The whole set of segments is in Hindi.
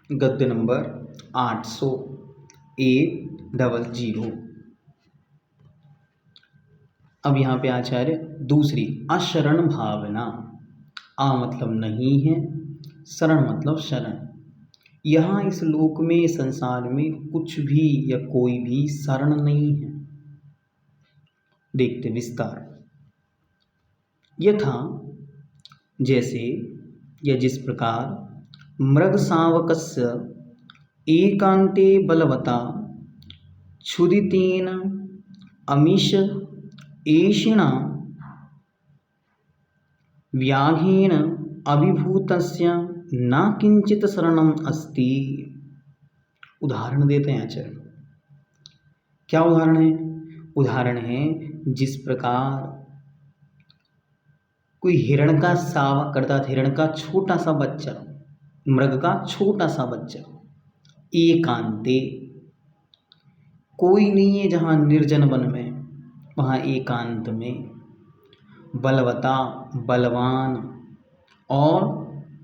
गद्य नंबर 800। अब यहाँ पे आचार्य दूसरी अशरण भावना। आ मतलब नहीं है, शरण मतलब शरण। यहाँ इस लोक में, संसार में कुछ भी या कोई भी शरण नहीं है। देखते विस्तार। यथा जैसे या जिस प्रकार मृग शावकस्य एकांते बलवता क्षुदितेन अमीश एषिणा व्याघ्रेण अभिभूतस्य न किंचित शरणम अस्ति। उदाहरण देते हैं आचार्य। क्या उदाहरण है? उदाहरण है जिस प्रकार कोई हिरण का शावक करता था, हिरण का छोटा सा बच्चा, मृग का छोटा सा बच्चा, एकांते, कोई नहीं है जहाँ निर्जन वन में, वहाँ एकांत में, बलवता बलवान, और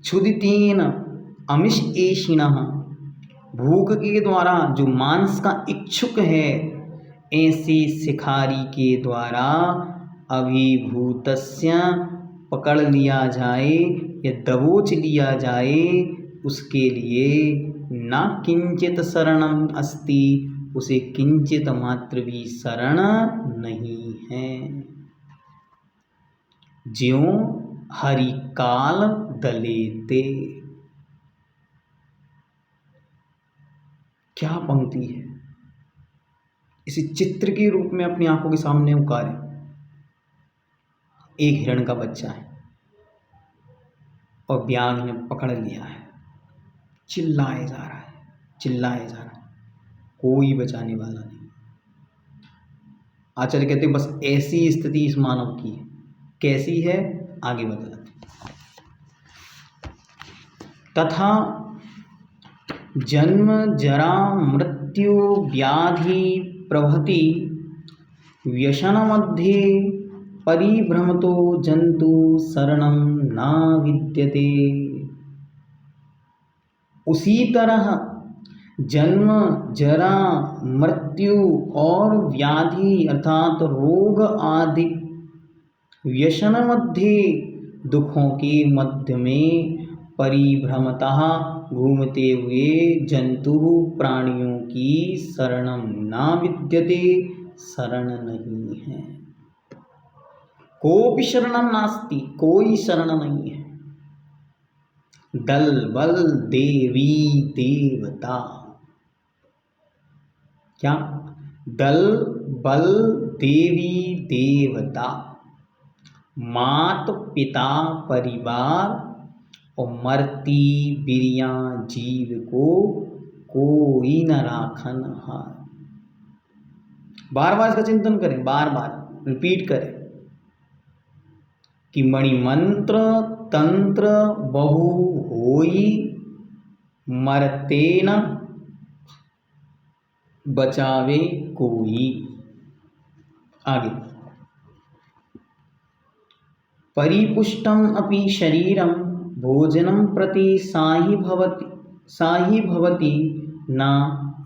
क्षुदितेन अमिष एषिणः, भूख के द्वारा जो मांस का इच्छुक है, ऐसे शिकारी के द्वारा अभिभूतस्य पकड़ लिया जाए या दबोच लिया जाए, उसके लिए न किंचित शरणम अस्ति, उसे किंचित मात्र भी शरण नहीं है। ज्यों हरिकाल दलेते। क्या पंक्ति है! इसे चित्र के रूप में अपनी आंखों के सामने उतारें। एक हिरण का बच्चा है और व्याघ्र ने पकड़ लिया है, चिल्लाए जा रहा है, चिल्लाए जा रहा है, कोई बचाने वाला नहीं। आचार्य कहते हैं बस ऐसी स्थिति इस मानव की है। कैसी है? आगे बतलाते। तथा जन्म जरा मृत्यु व्याधि प्रभृति व्यसन मध्ये परिभ्रमतो जंतु शरणं न विद्यते। उसी तरह जन्म जरा मृत्यु और व्याधि अर्थात रोग आदि व्यसन मध्य, दुखों के मध्य में परिभ्रमतः घूमते हुए जंतु प्राणियों की शरणं न विद्यते, शरण नहीं है। कोपि शरणं नास्ति, कोई शरण नहीं है। दल बल देवी देवता। क्या? दल बल देवी देवता, मात पिता परिवार और मरती बिरिया जीव को कोई न राखन हार। बार बार इसका चिंतन करें, बार बार रिपीट करें कि मणिमंत्र तंत्र बहु होई, मरते न बचावे कोई। आगे। परिपुष्टम अपि शरीरम भोजनम प्रति साहि भवति न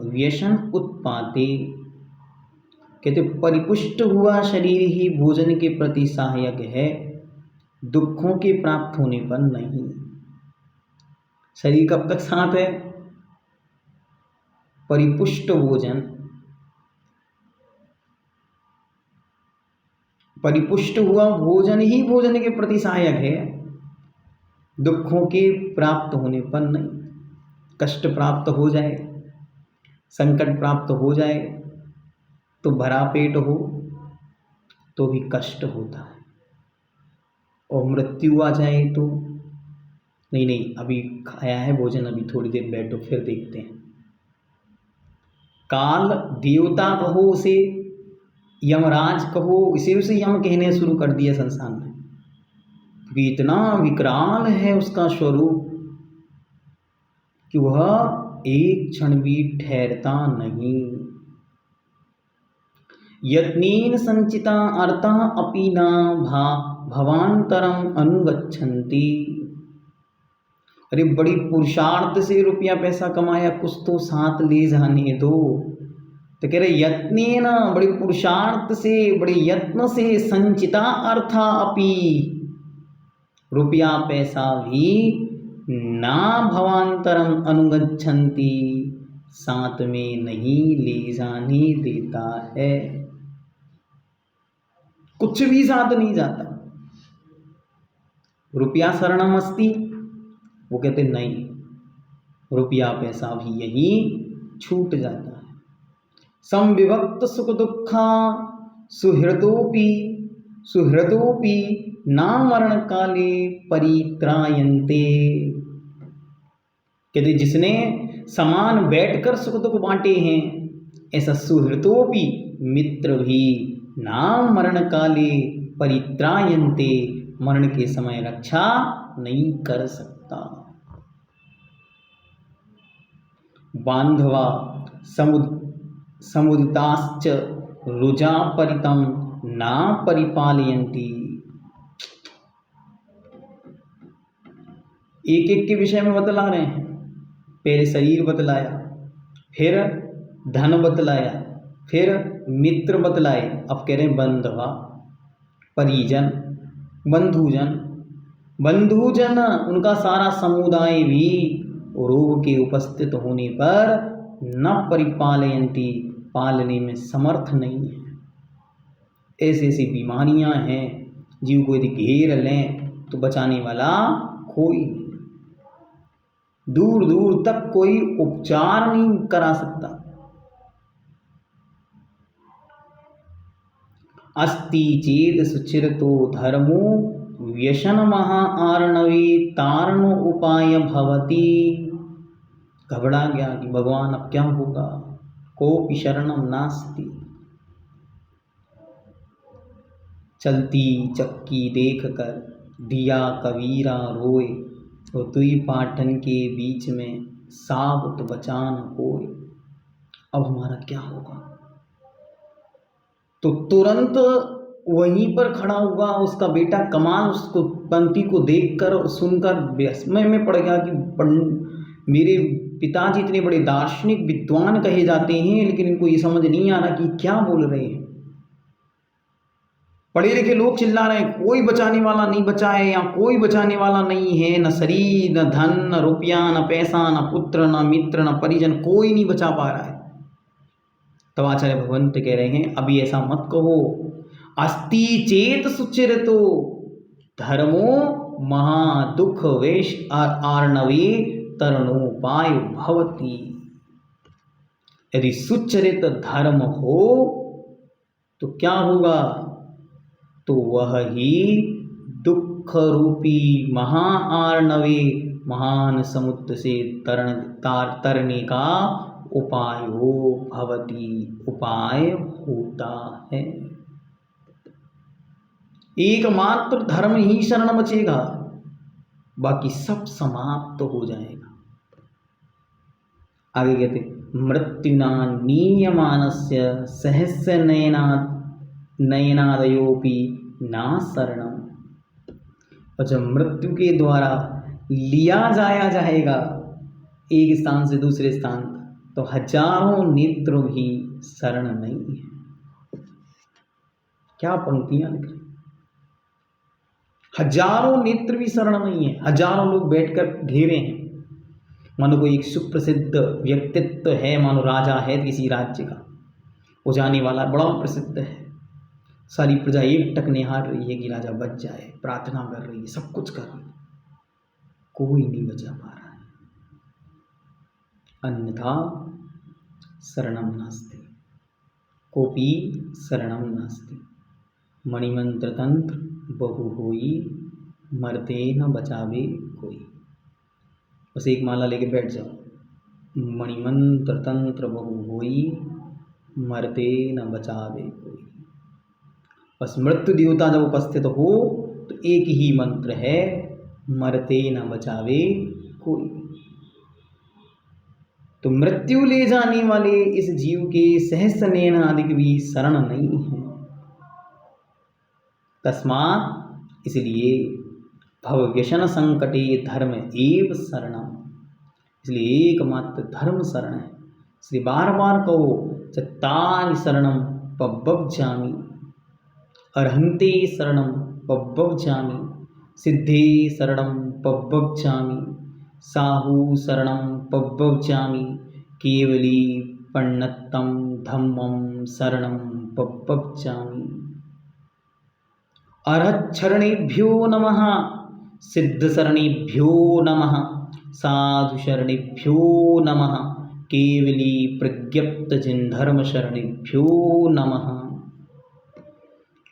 व्यसन उत्पाते। कहते परिपुष्ट हुआ शरीर ही भोजन के प्रति सहायक है, दुखों के प्राप्त होने पर नहीं। शरीर कब तक साथ है? परिपुष्ट भोजन, परिपुष्ट हुआ भोजन ही भोजन के प्रति सहायक है, दुखों के प्राप्त होने पर नहीं। कष्ट प्राप्त हो जाए, संकट प्राप्त हो जाए तो भरा पेट हो तो भी कष्ट होता है, और मृत्यु आ जाए तो नहीं अभी खाया है भोजन, अभी थोड़ी देर बैठो फिर देखते हैं। काल देवता कहो उसे, यमराज कहो, इसे उसे यम कहने शुरू कर दिया संसार में, क्योंकि इतना विकराल है उसका स्वरूप कि वह एक क्षण भी ठहरता नहीं। यत्नेन संचिता अर्थः अपि न भवांतरम अनुगच्छन्ति। अरे बड़ी पुरुषार्थ से रुपया पैसा कमाया, कुछ तो साथ ले जाने दो। तो कह रहे यत्नेन, बड़े पुरुषार्थ से, बड़े यत्न से संचिता अर्था अपि, रुपया पैसा भी ना भवांतरम अनुगच्छन्ति, साथ में नहीं ले जाने देता है, कुछ भी साथ नहीं जाता। रुपया शरणम अस्ति, वो कहते नहीं, रुपया पैसा भी यही छूट जाता है। समविभक्त सुख दुखा सुहृदोपि ना मरण काले परित्रायन्ते। कहते जिसने समान बैठकर सुख दुख बांटे हैं, ऐसा सुहृदोपि मित्र भी ना मरण काले परित्रायन्ते, मरण के समय रक्षा नहीं कर सकता। बांधवा समुदिताश्च रुजा परितम ना परिपालयन्ति। एक एक के विषय में बतला रहे हैं। पहले शरीर बतलाया, फिर धन बतलाया, फिर मित्र बतलाए, अब कह रहे हैं बंधवा, परिजन, बंधुजन उनका सारा समुदाय भी रोग के उपस्थित होने पर न परिपालयन्ति, पालने में समर्थ नहीं है। ऐसी ऐसी बीमारियां हैं, जीव को यदि घेर लें तो बचाने वाला कोई नहीं, दूर दूर तक कोई उपचार नहीं करा सकता। अस्ति चेत सुचिरतो धर्मो व्यसन महा आर्णवे तारण उपाय भवति। घबरा गया कि भगवान अब क्या होगा, कोपि शरणम नास्ति। चलती चक्की देख कर दिया कबीरा रोए, तो तुई पाटन के बीच में साबुत बचान होए। अब हमारा क्या होगा? तो तुरंत वहीं पर खड़ा हुआ उसका बेटा कमाल, उसको पंक्ति को देखकर सुनकर विस्मय में पड़ गया कि मेरे पिताजी इतने बड़े दार्शनिक विद्वान कहे जाते हैं, लेकिन इनको ये समझ नहीं आ रहा कि क्या बोल रहे हैं। पढ़े लिखे लोग चिल्ला रहे हैं कोई बचाने वाला नहीं बचा है, यहाँ कोई बचाने वाला नहीं है, न शरीर, न धन, न रुपया, न पैसा, न पुत्र, न मित्र, न परिजन, कोई नहीं बचा पा रहा है। तो आचार्य भगवंत कह रहे हैं अभी ऐसा मत कहो। अस्ति चेत सुचिरतो धर्मो महादुख वेश आर्णवे तरणोपाय भवति। यदि सुचरित धर्म हो तो क्या होगा? तो वह ही दुख रूपी महाआर्णवे, महान समुद्र से तरने का उपाय हो भवति, उपाय होता है। एकमात्र धर्म ही शरण बचेगा, बाकी सब समाप्त हो जाएगा। आगे कहते मृत्युना नीयमानस्य सहस्य नयनादयोपि ना शरणम। और जब मृत्यु के द्वारा लिया जाएगा एक स्थान से दूसरे स्थान, तो हजारों नेत्र भी शरण नहीं है। क्या पंक्तियां लिख रही, हजारों नेत्र भी शरण नहीं है। हजारों लोग बैठकर घेरे हैं, मानो कोई एक सुप्रसिद्ध व्यक्तित्व है, मानो राजा है किसी राज्य का, वो जाने वाला बड़ा प्रसिद्ध है, सारी प्रजा एक टक निहार रही है कि राजा बच जाए, प्रार्थना कर रही है, सब कुछ कर रही है, कोई नहीं बचा पा रहा है। अन्यथा शरणम नास्ति, कोपी शरणम नास्ति। मणिमंत्र तंत्र बहु होई, मरते न बचावे कोई। बस एक माला लेके बैठ जाओ, मणिमंत्र तंत्र बहु होई, मरते न बचावे कोई। बस मृत्यु देवता जब उपस्थित हो तो एक ही मंत्र है, मरते न बचावे कोई। तो मृत्यु ले जाने वाले इस जीव के सहस्र नयन आदि भी शरण नहीं है। तस्मात्, इसलिए भव व्यसन संकटे धर्म एव शरणम, इसलिए एकमात्र धर्म शरण है। इसलिए बार बार कहो चत्तारि शरणम पब्बजामि, अर्हन्ते शरणम पब्बजामि, सिद्धे शरणम पब्बजामि, साहु शरणम पब्बजामि, केवली पण्णत्तम धम्मं शरणं पब्बजामि। अर्हच्छरणेभ्यो नमः, सिद्धशरणेभ्यो नमः, साधुशरणेभ्यो नमः, केवली प्रज्ञप्त जिनधर्म शरणेभ्यो नमः।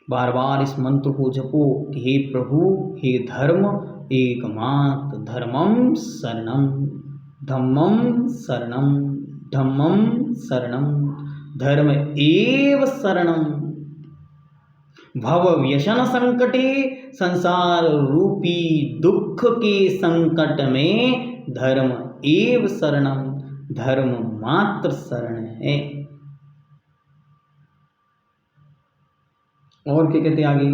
बार बार इस मंत्र को जपो कि हे प्रभु, हे धर्म, एकमात्र धर्मं शरणं, धम्मं शरणं, धम्मं शरणं, धर्म एव शरणं। भव व्यसन संकटे, संसार रूपी दुख के संकट में धर्म एव शरणम, धर्म मात्र शरण है। और क्या कहते हैं आगे?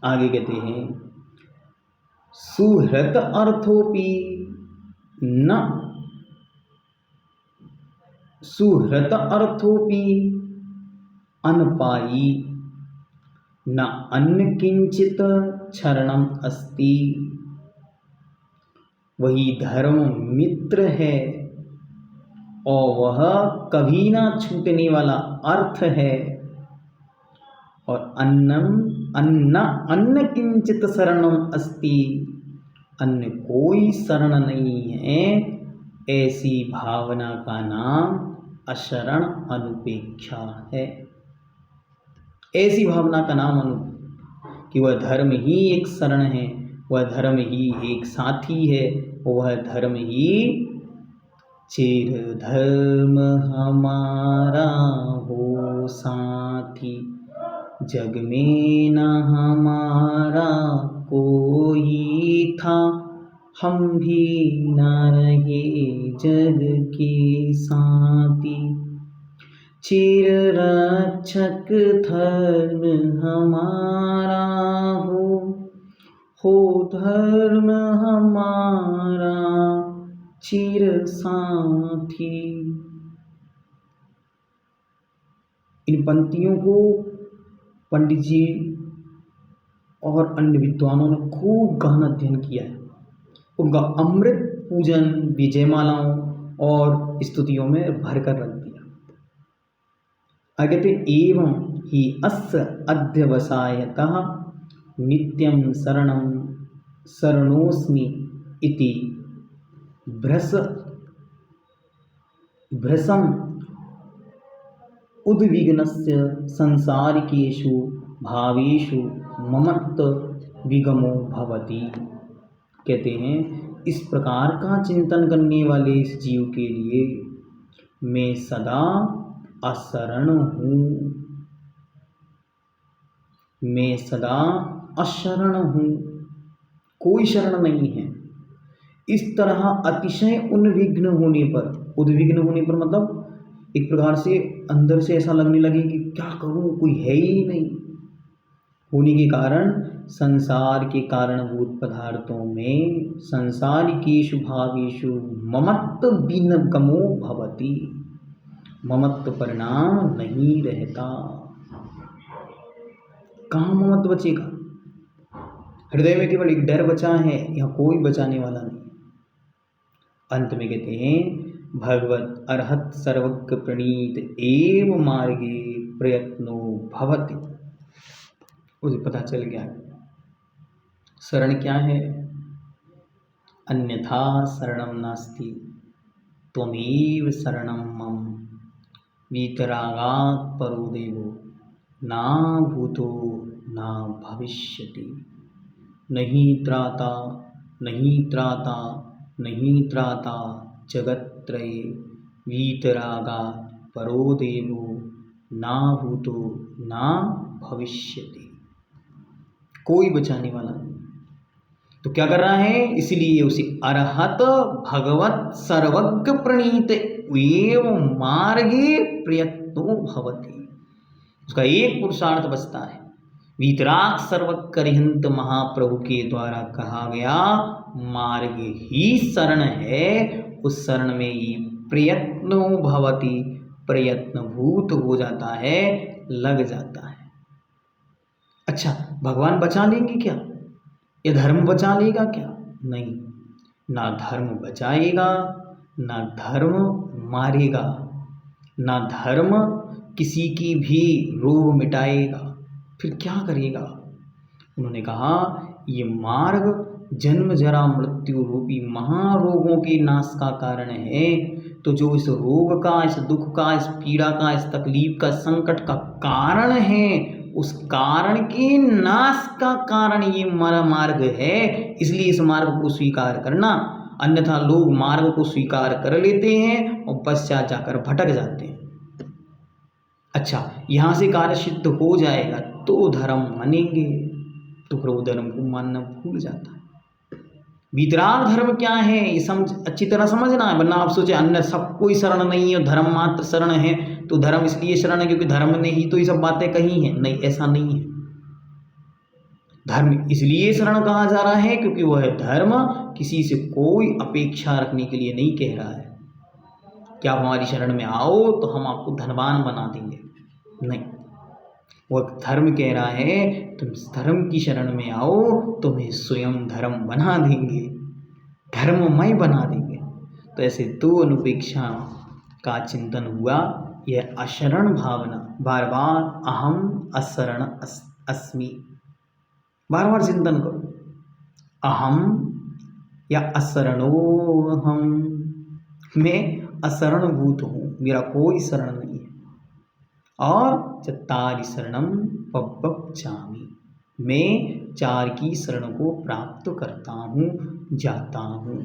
आगे कहते हैं सुहृत अर्थोपि न, सुहृत अर्थोपि अनपायी, न अन्य किंचित क्षरणम अस्ति। वही धर्म मित्र है और वह कभी ना छूटने वाला अर्थ है, और अन्य किंचित शरणम अस्ति, अन्य कोई शरण नहीं है। ऐसी भावना का नाम अशरण अनुपेक्षा है। ऐसी भावना का नाम कि वह धर्म ही एक शरण है, वह धर्म ही एक साथी है, वह धर्म ही चिर धर्म हमारा हो साथी, जग में न हमारा कोई था, हम भी न रहे जग के साथी। चिर रक्षक धर्म हमारा हो धर्म हमारा चिर साथी। इन पंक्तियों को पंडित जी और अन्य विद्वानों ने खूब गहन अध्ययन किया है। उनका अमृत पूजन विजयमालाओं और स्तुतियों में भरकर रख दिया। आगे एवं ही अस्य अध्यवसायतः नित्यं शरणं शरणोस्मि इति भ्रशम उद्विग्नस्य संसारिकेषु भावेषु ममत्व विगमो भवति। कहते हैं इस प्रकार का चिंतन करने वाले इस जीव के लिए मैं सदा अशरण हूँ, मैं सदा अशरण हूँ, कोई शरण नहीं है। इस तरह अतिशय उद्विग्न होने पर मतलब एक प्रकार से अंदर से ऐसा लगने लगे कि क्या करूँ, कोई है ही नहीं होने के कारण संसार के कारणभूत पदार्थों में संसारिकेषु भावेषु ममत्व विगमो भवति, ममत्व परिणाम नहीं रहता। कहाँ ममत्व बचेगा? हृदय में केवल एक डर बचा है, यहाँ कोई बचाने वाला नहीं। अंत में कहते हैं भगवत अर्हत सर्वज्ञ प्रणीत एव मार्गे प्रयत्नो भवति। उसे पता चल गया शरण क्या है। अन्यथा शरणं नास्ति त्वमेव शरणं मम, वीतरागात् परो देवो ना भूतो ना भविष्यति। नहीं त्राता नहीं त्राता नहीं त्राता जगत्त्रये, वीतरागात् परो देवो ना भूतो ना भविष्यति। कोई बचाने वाला नहीं। तो क्या कर रहा है? इसलिए उसे अरहत भगवत सर्वज्ञ प्रणीत एवं मार्गे प्रयत्नो भवति। उसका एक पुरुषार्थ बचता है वीतराग सर्वकरिहंत महाप्रभु के द्वारा कहा गया मार्ग ही शरण है। उस शरण में ही प्रयत्नो भवति, प्रयत्नभूत हो जाता है, लग जाता है। अच्छा, भगवान बचा लेंगे क्या? ये धर्म बचा लेगा क्या? नहीं, ना धर्म बचाएगा, ना धर्म मारेगा, ना धर्म किसी की भी रोग मिटाएगा। फिर क्या करेगा? उन्होंने कहा ये मार्ग जन्म जरा मृत्यु रूपी महारोगों के नाश का कारण है। तो जो इस रोग का, इस दुख का, इस पीड़ा का, इस तकलीफ का, संकट का कारण है, उस कारण के नाश का कारण ये मार्ग है। इसलिए इस मार्ग को स्वीकार करना, अन्यथा लोग मार्ग को स्वीकार कर लेते हैं और पश्चात जाकर भटक जाते हैं। अच्छा, यहाँ से कार्य सिद्ध हो जाएगा तो धर्म मानेंगे, तो फिर वो धर्म को मानना भूल जाता है। वीतराग धर्म क्या है ये अच्छी तरह समझना है, वरना आप सोचे अन्य सब कोई शरण नहीं है, धर्म मात्र शरण है, तो धर्म इसलिए शरण है क्योंकि धर्म ने ही तो ये सब बातें कही हैं। नहीं, ऐसा नहीं है। धर्म इसलिए शरण कहा जा रहा है क्योंकि वह धर्म किसी से कोई अपेक्षा रखने के लिए नहीं कह रहा है कि आप हमारी शरण में आओ तो हम आपको धनवान बना देंगे। नहीं, वह धर्म कह रहा है तुम धर्म की शरण में आओ, तुम्हें स्वयं धर्म बना देंगे, धर्ममय बना देंगे। तो ऐसे दो अनुपेक्षा का चिंतन हुआ। यह अशरण भावना, बार बार अहम अशरण अस्मि, बार बार चिंतन करो। अहम या अशरणोहम, मैं अशरणभूत हूँ, मेरा कोई शरण नहीं है। और चत्तारि शरणम पव्वचामि, मैं चार की शरण को प्राप्त करता हूँ, जाता हूँ।